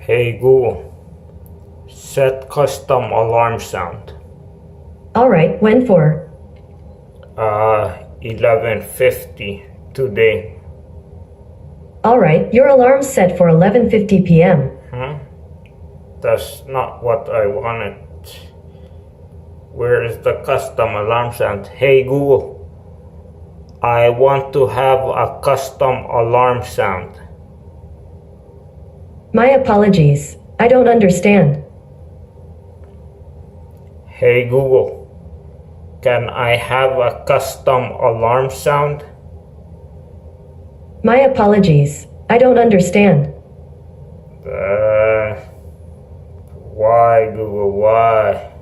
Hey Google, set custom alarm sound. Alright, when for? 11:50 today. Alright, your alarm's set for 11:50 p.m. That's not what I wanted. Where is the custom alarm sound? Hey Google, I want to have a custom alarm sound. My apologies. I don't understand. Hey Google, can I have a custom alarm sound? My apologies. I don't understand. Why Google, why?